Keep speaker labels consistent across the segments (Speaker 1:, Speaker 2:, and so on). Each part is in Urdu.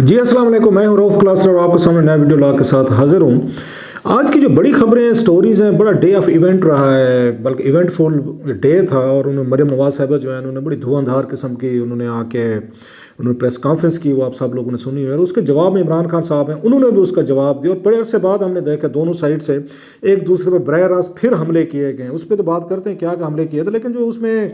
Speaker 1: جی السلام علیکم، میں ہوں روف کلاسٹر اور آپ کے سامنے نیا ویڈیو لا کے ساتھ حاضر ہوں۔ آج کی جو بڑی خبریں ہیں، سٹوریز ہیں، بڑا ڈے آف ایونٹ رہا ہے، بلکہ ایونٹ فل ڈے تھا، اور انہوں نے مریم نواز صاحبہ جو ہے انہوں نے بڑی دھواں دھار قسم کی انہوں نے آ کے انہوں نے پریس کانفرنس کی، وہ آپ سب لوگوں نے سنی ہے، اور اس کے جواب میں عمران خان صاحب ہیں انہوں نے بھی اس کا جواب دیا، اور بڑے عرصے بعد ہم نے دیکھا دونوں سائڈ سے ایک دوسرے پہ براہ راست پھر حملے کیے گئے ہیں۔ اس پہ تو بات کرتے ہیں کیا کہ حملے کیے تھے، لیکن جو اس میں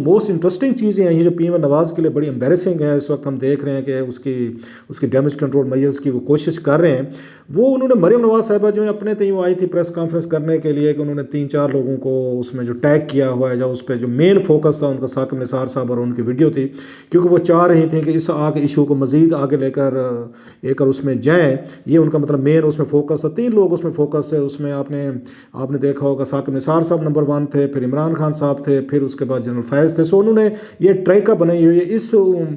Speaker 1: موسٹ انٹرسٹنگ چیزیں ہیں، یہ جو پی ایم نواز کے لیے بڑی امبیرسنگ ہے، اس وقت ہم دیکھ رہے ہیں کہ اس کی ڈیمیج کنٹرول میئرز کی وہ کوشش کر رہے ہیں۔ وہ انہوں نے مریم نواز صاحبہ جو ہے اپنے تئیں وہ آئی تھی پریس کانفرنس کرنے کے لیے، کہ انہوں نے 3-4 لوگوں کو اس میں جو ٹیگ کیا ہوا ہے، جو اس پہ جو مین فوکس تھا ان کا ثاقب نثار صاحب اور ان کی ویڈیو تھی، کیونکہ وہ چاہ رہی تھیں کہ اس آگے ایشو کو مزید آگے لے کر اس میں جائیں، یہ ان کا مطلب مین اس میں فوکس تھا۔ 3 لوگ اس میں فوکس ہے، اس میں آپ نے دیکھا ہوگا ثاقب نثار صاحب نمبر 1 تھے، پھر عمران خان صاحب تھے، پھر اس کے بعد جنرل فیض تھے۔ سو انہوں نے یہ ٹریکا بنائی ہوئی ہے،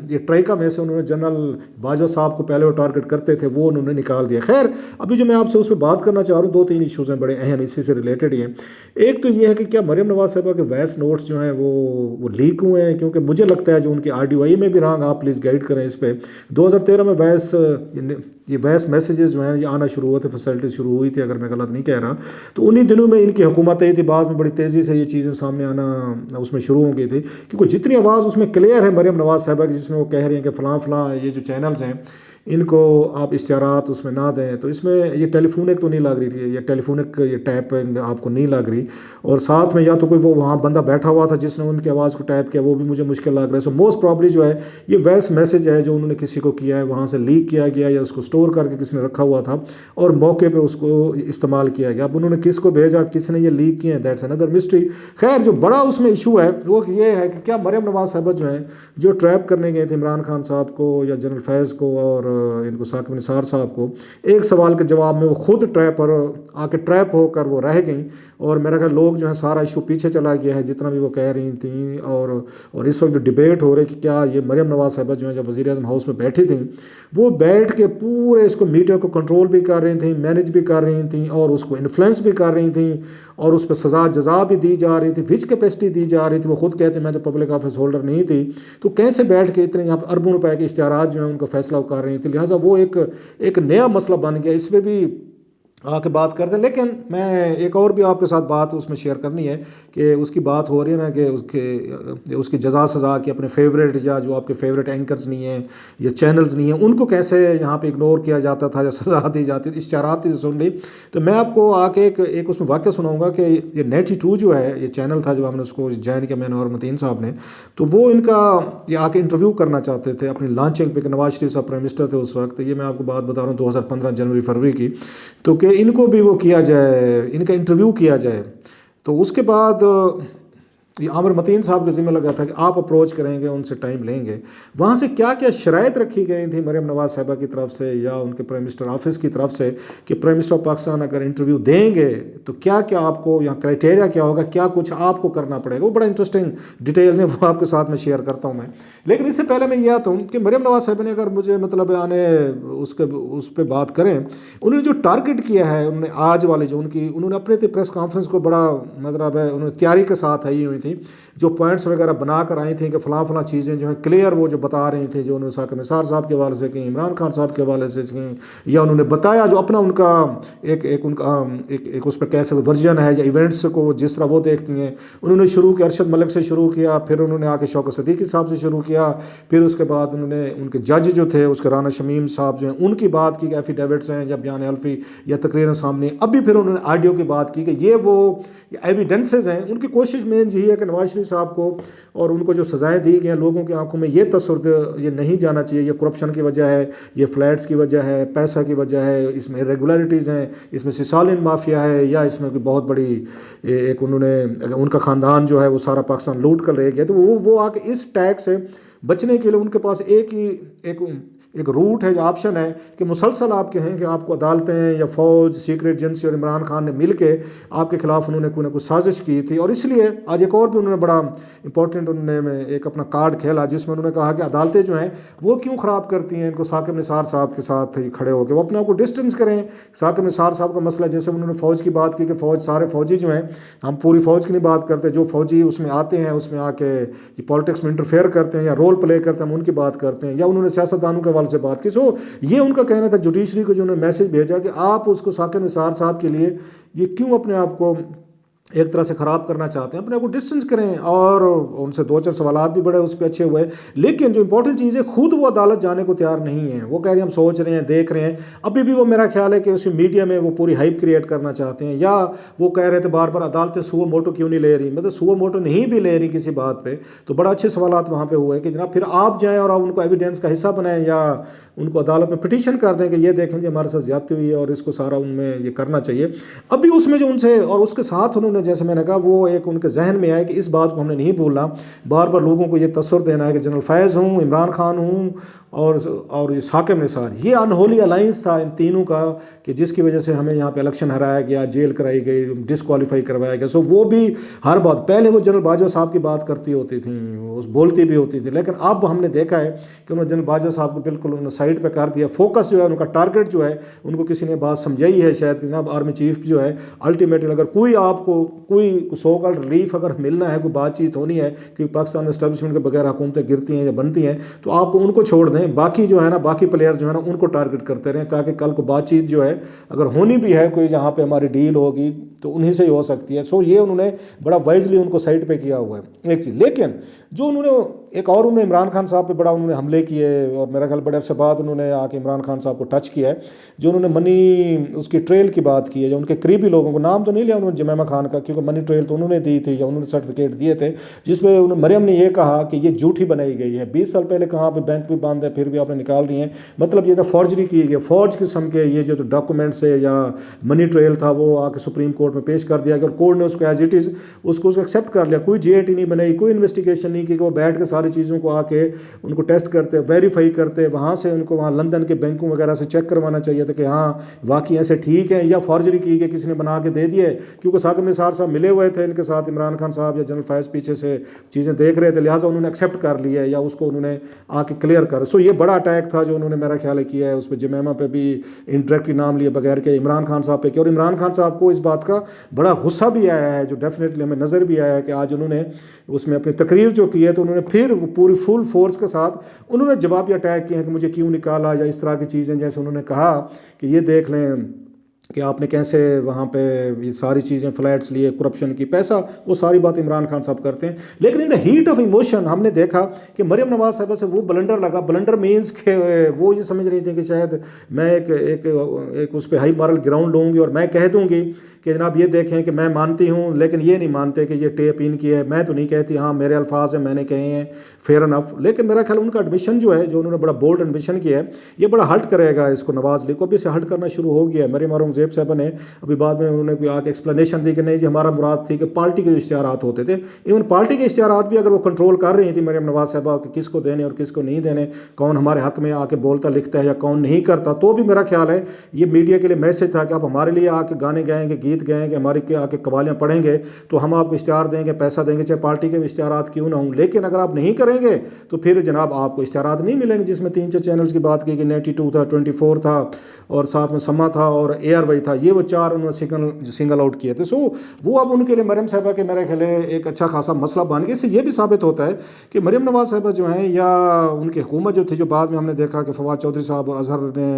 Speaker 1: یہ ٹریکا میں سے انہوں نے جنرل باجوہ صاحب کو پہلے وہ ٹارگٹ کرتے تھے، وہ انہوں نے نکال دیا۔ خیر، ابھی جو میں آپ سے اس پہ بات کرنا چاہ رہا ہوں، 2-3 ایشوز ہیں بڑے اہم، اسی سے ریلیٹڈ ہی ہیں۔ ایک تو یہ ہے کہ کیا مریم نواز صاحبہ کے وائس نوٹس جو ہیں وہ لیک ہوئے ہیں، کیونکہ مجھے لگتا ہے جو ان کی آڈیو آئی میں بھی رانگ، آپ پلیز گائیڈ کریں اس پہ۔ 2013 میں یہ وائس میسیجز جو ہیں یہ آنا شروع ہوئے تھے، فیسلٹی شروع ہوئی تھی اگر میں غلط نہیں کہہ رہا، تو انہی دنوں میں ان کی حکومت آئی تھی، بعد میں بڑی تیزی سے یہ چیزیں سامنے آنا اس میں شروع ہو گئی تھی، کیونکہ جتنی آواز اس میں کلیئر ہے مریم نواز صاحبہ کی، جس میں وہ کہہ رہی ہیں کہ فلاں فلاں یہ جو چینلز ہیں ان کو آپ اشتہارات اس میں نہ دیں، تو اس میں یہ ٹیلی فونک تو نہیں لگ رہی تھی، یہ ٹیلی فونک یہ ٹیپ آپ کو نہیں لگ رہی، اور ساتھ میں یا تو کوئی وہ وہاں بندہ بیٹھا ہوا تھا جس نے ان کی آواز کو ٹیپ کیا، وہ بھی مجھے مشکل لگ رہا ہے۔ سو موسٹ پرابلی جو ہے یہ وائس میسیج ہے جو انہوں نے کسی کو کیا ہے، وہاں سے لیک کیا گیا یا اس کو سٹور کر کے کسی نے رکھا ہوا تھا اور موقع پہ اس کو استعمال کیا گیا۔ اب انہوں نے کس کو بھیجا، کس نے یہ لیک کیے ہیں، دیٹس اندر مسٹری۔ خیر، جو بڑا اس میں ایشو ہے وہ یہ ہے کہ کیا مریم نواز صاحبہ جو ہیں جو ٹریپ کرنے گئے تھے عمران خان صاحب کو یا جنرل فیض کو اور ان کو ثاقب نثار صاحب کو، ایک سوال کے جواب میں وہ خود ٹریپ ہو کر وہ رہ گئیں، اور میرا خیال لوگ جو ہیں سارا ایشو پیچھے چلا گیا ہے جتنا بھی وہ کہہ رہی تھیں، اور اس وقت جو ڈیبیٹ ہو رہی کہ کیا یہ مریم نواز صاحبہ جو ہیں جب وزیر اعظم ہاؤس میں بیٹھی تھیں، وہ بیٹھ کے پورے اس کو میڈیا کو کنٹرول بھی کر رہی تھیں، مینیج بھی کر رہی تھیں، اور اس کو انفلوئنس بھی کر رہی تھیں، اور اس پہ سزا جزا بھی دی جا رہی تھی، وچ کیپیسٹی دی جا رہی تھی۔ وہ خود کہتے ہیں میں تو پبلک آفس ہولڈر نہیں تھی، تو کیسے بیٹھ کے اتنے یہاں اربوں روپے کے اشتہارات جو ہیں ان کا فیصلہ کر رہی تھی، لہٰذا وہ ایک نیا مسئلہ بن گیا، اس پہ بھی آ کے بات کرتے ہیں۔ لیکن میں ایک اور بھی آپ کے ساتھ بات اس میں شیئر کرنی ہے کہ اس کی بات ہو رہی ہے نا کہ اس کی جزا سزا کہ اپنے فیوریٹ یا جو آپ کے فیوریٹ اینکرز نہیں ہیں یا چینلز نہیں ہیں ان کو کیسے یہاں پہ اگنور کیا جاتا تھا یا سزا دی جاتی تھی، اشتہارات سن لی۔ تو میں آپ کو آ کے ایک اس میں واقعہ سناؤں گا کہ یہ 92 جو ہے یہ چینل تھا، جب ہم نے اس کو جوائن کیا میں نے اور متین صاحب نے، تو وہ ان کا یہ آ کے انٹرویو کرنا چاہتے تھے اپنی لانچنگ پہ، کہ نواز شریف صاحب پرائم منسٹر تھے اس وقت، یہ میں آپ کو بات بتا رہا ہوں 2015 جنوری فروری کی، تو کہ ان کو بھی وہ کیا جائے، ان کا انٹرویو کیا جائے۔ تو اس کے بعد یہ عامر متین صاحب کے ذمہ لگا تھا کہ آپ اپروچ کریں گے، ان سے ٹائم لیں گے، وہاں سے کیا کیا شرائط رکھی گئی تھیں مریم نواز صاحبہ کی طرف سے یا ان کے پرائم منسٹر آفس کی طرف سے کہ پرائم منسٹر آف پاکستان اگر انٹرویو دیں گے تو کیا کیا آپ کو یہاں کرائٹیریا کیا ہوگا، کیا کچھ آپ کو کرنا پڑے گا۔ وہ بڑا انٹرسٹنگ ڈیٹیلز ہیں، وہ آپ کے ساتھ میں شیئر کرتا ہوں میں۔ لیکن اس سے پہلے میں یہ آتا ہوں کہ مریم نواز صاحبہ نے اگر مجھے مطلب اس پہ بات کریں، انہوں نے جو ٹارگٹ کیا ہے، انہوں نے آج والے جو انہوں نے اپنے پریس کانفرنس کو بڑا مطلب ہے انہوں نے تیاری کے ساتھ آئی ہوئی تھی، جو پوائنٹس وغیرہ بنا کر آئی تھیں کہ فلاں فلاں چیزیں جو ہیں کلیئر وہ جو بتا رہی تھیں، جو انہوں نے ثاقب نثار صاحب کے حوالے سے کہیں، عمران خان صاحب کے حوالے سے کہیں، یا انہوں نے بتایا جو اپنا ان کا ایک اس پہ کیسے ورژن ہے یا ایونٹس کو جس طرح وہ دیکھتی ہیں۔ انہوں نے شروع کیا ارشد ملک سے شروع کیا، پھر انہوں نے آ کے شوکت صدیقی صاحب سے شروع کیا، پھر اس کے بعد انہوں نے ان کے جج جو تھے اس کے رانا شمیم صاحب جو ہیں ان کی بات کی کہ ایفیڈیوٹس ہیں یا بیان حلفی یا تقریر سامنے، ابھی پھر انہوں نے آڈیو کی بات کی کہ یہ وہ ایویڈنسز ہیں۔ ان کی کوشش مین یہی ہے کہ نواز شریف صاحب کو اور ان کو جو سزائیں دی گئی ہیں لوگوں کی آنکھوں میں یہ تصور یہ نہیں جانا چاہیے یہ کرپشن کی وجہ ہے، یہ فلیٹس کی وجہ ہے، پیسہ کی وجہ ہے، اس میں ریگولیرٹیز ہیں، اس میں سسالین مافیا ہے، یا اس میں کوئی بہت بڑی ایک انہوں نے ان کا خاندان جو ہے وہ سارا پاکستان لوٹ کر لے گیا۔ تو وہ آ کے اس ٹیگ سے بچنے کے لیے ان کے پاس ایک روٹ ہے یا آپشن ہے کہ مسلسل آپ کہیں کہ آپ کو عدالتیں یا فوج، سیکریٹ ایجنسی اور عمران خان نے مل کے آپ کے خلاف انہوں نے کوئی نہ کوئی سازش کی تھی، اور اس لیے آج ایک اور بھی انہوں نے بڑا امپورٹنٹ انہوں نے ایک اپنا کارڈ کھیلا جس میں انہوں نے کہا کہ عدالتیں جو ہیں وہ کیوں خراب کرتی ہیں ان کو ثاقب نثار صاحب کے ساتھ کھڑے ہو کے وہ اپنے آپ کو ڈسٹینس کریں۔ ثاقب نثار صاحب کا مسئلہ جیسے انہوں نے فوج کی بات کی کہ سارے فوجی جو ہیں، ہم پوری فوج کی نہیں بات کرتے، جو فوجی اس میں آتے ہیں اس میں آ کے پالیٹکس میں انٹرفیئر کرتے ہیں یا رول پلے کرتے ہیں ہم ان کی بات کرتے ہیں، یا انہوں نے سیاستدانوں کے حوالے سال سے بات کی. سو یہ ان کا کہنا تھا جوڈیشری کو جو انہوں نے میسج بھیجا کہ آپ اس کو ثاقب نثار صاحب کے لیے یہ کیوں اپنے آپ کو ایک طرح سے خراب کرنا چاہتے ہیں, اپنے آپ کو ڈسٹنس کریں. اور ان سے 2-4 سوالات بھی بڑے اس پہ اچھے ہوئے, لیکن جو امپورٹنٹ چیز ہے خود وہ عدالت جانے کو تیار نہیں ہیں. وہ کہہ رہے ہیں ہم سوچ رہے ہیں, دیکھ رہے ہیں. ابھی بھی وہ میرا خیال ہے کہ اس میڈیا میں وہ پوری ہائپ کریٹ کرنا چاہتے ہیں, یا وہ کہہ رہے تھے بار بار عدالتیں سو موٹو کیوں نہیں لے رہی, مطلب سو موٹو نہیں بھی لے رہی کسی بات پہ. تو بڑا اچھے سوالات وہاں پہ ہوئے کہ جناب پھر آپ جائیں اور آپ ان کو ایویڈینس کا حصہ بنائیں, یا ان کو عدالت میں پٹیشن کر دیں کہ یہ دیکھیں جی ہمارے ساتھ زیادتی ہوئی ہے اور اس کو سارا ان میں یہ کرنا چاہیے. اب بھی اس میں جو ان سے اور اس کے ساتھ انہوں نے, جیسے میں نے کہا, وہ ایک ان کے ذہن میں آئے کہ اس بات کو ہم نے نہیں بھولنا, بار بار لوگوں کو یہ تصور دینا ہے کہ جنرل فیض ہوں, عمران خان ہوں اور یہ ثاقب نثار, یہ انہولی الائنس تھا ان تینوں کا, کہ جس کی وجہ سے ہمیں یہاں پہ الیکشن ہرایا گیا, جیل کرائی گئی, ڈسکوالیفائی کروایا گیا. سو وہ بھی ہر بات, پہلے وہ جنرل باجوہ صاحب کی بات کرتی ہوتی تھیں, بولتی بھی ہوتی تھی, لیکن اب ہم نے دیکھا ہے کہ انہوں نے جنرل باجوہ صاحب کو بالکل انہوں نے سائڈ پہ کر دیا. فوکس جو ہے ان کا, ٹارگٹ جو ہے, ان کو کسی نے بات سمجھائی ہے شاید کہ جناب آرمی چیف جو ہے الٹیمیٹلی اگر کوئی آپ کو کوئی سو کالڈ ریلیف اگر ملنا ہے, کوئی بات چیت ہونی ہے کہ پاکستان اسٹیبلشمنٹ کے بغیر حکومتیں گرتی ہیں یا بنتی ہیں, تو آپ کو ان کو چھوڑ دیں, باقی جو ہے نا, باقی پلیئر جو ہے نا ان کو ٹارگٹ کرتے رہیں, تاکہ کل کو بات چیت جو ہے اگر ہونی بھی ہے کوئی جہاں پہ ہماری ڈیل ہوگی تو انہی سے ہی ہو سکتی ہے. سو یہ انہوں نے بڑا وائزلی ان کو سائڈ پہ کیا ہوا ہے ایک چیز. لیکن جو انہوں نے ایک اور انہوں نے عمران خان صاحب پہ بڑا انہوں نے حملے کیے, اور میرا خیال بڑے عرصے بعد انہوں نے آ کے عمران خان صاحب کو ٹچ کیا ہے, جو انہوں نے منی اس کی ٹریل کی بات کی ہے, جو ان کے قریبی لوگوں کو, نام تو نہیں لیا انہوں نے جمیمہ خان کا, کیونکہ منی ٹریل تو انہوں نے دی تھی یا انہوں نے سرٹیفکیٹ دیے تھے, جس میں مریم نے یہ کہا کہ یہ جھوٹی بنائی گئی ہے, 20 سال پہلے کہاں پہ بینک بھی بند ہے پھر بھی آپ نے نکال دی ہیں. مطلب یہ تھا فورجری کی گئی, فورج قسم کے یہ جو ڈاکومنٹس ہے یا منی ٹریل تھا وہ آ کے سپریم کورٹ میں پیش کر دیا گیا, اور کورٹ نے اس کو ایز اٹ از اس کو ایکسیپٹ کر لیا. کوئی GAT نہیں بنائی, کوئی انویسٹیگیشن نہیں کی کہ وہ بیٹھ کے ساری چیزوں کو آ کے ان کو ٹیسٹ کرتے, ویریفائی کرتے, وہاں سے ان کو وہاں لندن کے بینکوں وغیرہ سے چیک کروانا چاہیے تھا کہ ہاں واقعی ایسے ٹھیک ہیں, یا فارجری کی کہ کسی نے بنا کے دے دیے, کیونکہ ثاقب نثار صاحب ملے ہوئے تھے ان کے ساتھ, عمران خان صاحب یا جنرل فیض پیچھے سے چیزیں دیکھ رہے تھے, لہٰذا انہوں نے ایکسیپٹ کر لیا ہے یا اس کو انہوں نے آ کے کلیئر کر. سو یہ بڑا اٹیک تھا جو انہوں نے میرا خیال کیا ہے, اس پہ جمیمہ پہ بھی انڈائریکٹلی نام لیے بغیر کہ عمران خان صاحب پہ کیا, اور عمران خان صاحب کو اس بات کا بڑا غصہ بھی آیا ہے, جو ڈیفینیٹلی ہمیں نظر بھی آیا ہے کہ آج انہوں نے اس میں اپنی تقریر جو کی ہے تو انہوں نے پھر پوری فل فورس کے ساتھ انہوں نے جوابی اٹیک کیے ہیں کہ مجھے کیوں نکالا, یا اس طرح کی چیزیں, جیسے انہوں نے کہا کہ یہ دیکھ لیں کہ آپ نے کیسے وہاں پہ یہ ساری چیزیں فلیٹس لیے, کرپشن کی, پیسہ, وہ ساری بات عمران خان صاحب کرتے ہیں. لیکن ان دا ہیٹ آف ایموشن ہم نے دیکھا کہ مریم نواز صاحبہ سے وہ بلنڈر لگا. بلنڈر مینس کہ وہ یہ سمجھ رہی تھیں کہ شاید میں ایک اس پہ ہائی مارل گراؤنڈ لوں گی اور میں کہہ دوں گی کہ جناب یہ دیکھیں کہ میں مانتی ہوں, لیکن یہ نہیں مانتے کہ یہ ٹیپ ان کی ہے. میں تو نہیں کہتی, ہاں میرے الفاظ ہیں, میں نے کہے ہیں, فیئر انف. لیکن میرا خیال ان کا ایڈمیشن جو ہے, جو انہوں نے بڑا بولڈ ایڈمیشن کیا ہے, یہ بڑا ہلٹ کرے گا اس کو نواز لیگ کو. ابھی سے ہلٹ کرنا شروع ہو گیا ہے. مریم اورنگزیب صاحبہ نے ابھی بعد میں انہوں نے کوئی آ کے ایکسپلینیشن دی کہ نہیں جی ہمارا مراد تھی کہ پارٹی کے جو اشتہارات ہوتے تھے, ایون پارٹی کے اشتہارات بھی اگر وہ کنٹرول کر رہی تھی مریم نواز صاحبہ کہ کس کو دینے اور کس کو نہیں دینے, کون ہمارے حق میں آ کے بولتا لکھتا ہے یا کون نہیں کرتا, تو بھی میرا خیال ہے یہ میڈیا کے لیے میسج تھا کہ آپ ہمارے لیے آ کے گانے گائیں گے, گیت گائیں گے, ہمارے آ کے قوالیاں پڑھیں گے تو ہم آپ کو اشتہار دیں گے, پیسہ دیں گے, چاہے پارٹی کے اشتہارات کیوں نہ ہوں. لیکن اگر آپ نہیں کریں گے تو پھر جناب آپ کو اشتہارات نہیں ملیں گے, جس میں 3-4 چینلز کی بات کی کہ 92 تھا, 24 تھا, اور ساتھ میں سما تھا اور ARY تھا. یہ وہ 4 انہوں نے سنگل آؤٹ کیے تھے. سو وہ اب ان کے لیے مریم صاحبہ کے میرے خیال ایک اچھا خاصا مسئلہ بن گیا. اس سے یہ بھی ثابت ہوتا ہے کہ مریم نواز صاحبہ جو ہیں یا ان کی حکومت جو تھی, جو بعد میں ہم نے دیکھا کہ فواد چودھری صاحب اور اظہر نے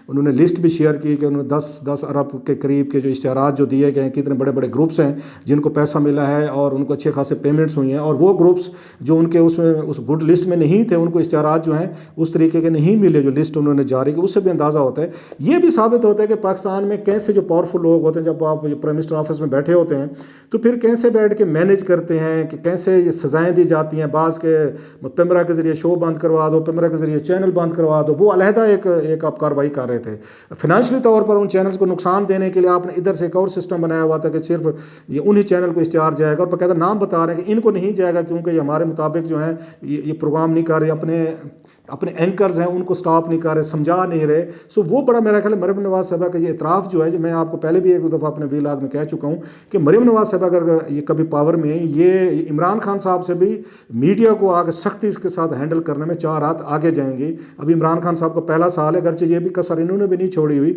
Speaker 1: انہوں نے لسٹ بھی شیئر کی کہ انہوں نے 10 ارب کے قریب کے جو اشتہارات جو دیے گئے ہیں, کتنے بڑے بڑے گروپس ہیں جن کو پیسہ ملا ہے اور ان کو اچھے خاصے پیمنٹس ہوئی ہیں, اور وہ گروپس جو ان کے اس میں اس گڈ لسٹ میں نہیں تھے, ان کو اشتہارات جو ہیں اس طریقے کے نہیں ملے جو لسٹ انہوں نے جاری کی. اس سے بھی اندازہ ہوتا ہے. یہ بھی ثابت ہوتا ہے کہ پاکستان میں کیسے جو پاورفل لوگ ہوتے ہیں, جب آپ پرائم منسٹر آفس میں بیٹھے ہوتے ہیں تو پھر کیسے بیٹھ کے مینیج کرتے ہیں, کہ کیسے یہ سزائیں دی جاتی ہیں. بعض کے پیمرا کے ذریعے شو بند کروا دو, پیمرا کے ذریعے چینل بند کروا دو. وہ علیحدہ ایک آپ کارروائی کر رہے تھے. فائنینشلی طور پر ان چینلز کو نقصان دینے کے لیے آپ نے ادھر سے ایک اور سسٹم بنایا ہوا تھا کہ صرف یہ انہی چینل کو اشتہار جائے گا, اور باقاعدہ نام بتا رہے ہیں کہ ان کو نہیں جائے گا کیونکہ یہ ہمارے مطابق جو ہیں یہ پروگرام نہیں کر رہے, اپنے اینکرز ہیں ان کو سٹاپ نہیں کر رہے, سمجھا نہیں رہے. سو وہ بڑا میرا خیال ہے مریم نواز صاحبہ کا یہ اعتراف جو ہے, جو میں آپ کو پہلے بھی ایک دفعہ اپنے ویلاگ میں کہہ چکا ہوں کہ مریم نواز صاحبہ اگر یہ کبھی پاور میں, یہ عمران خان صاحب سے بھی میڈیا کو آگے سختی کے ساتھ ہینڈل کرنے میں 4 ہاتھ آگے جائیں گی. ابھی عمران خان صاحب کا پہلا سال ہے, اگرچہ یہ بھی کسر انہوں نے بھی نہیں چھوڑی ہوئی.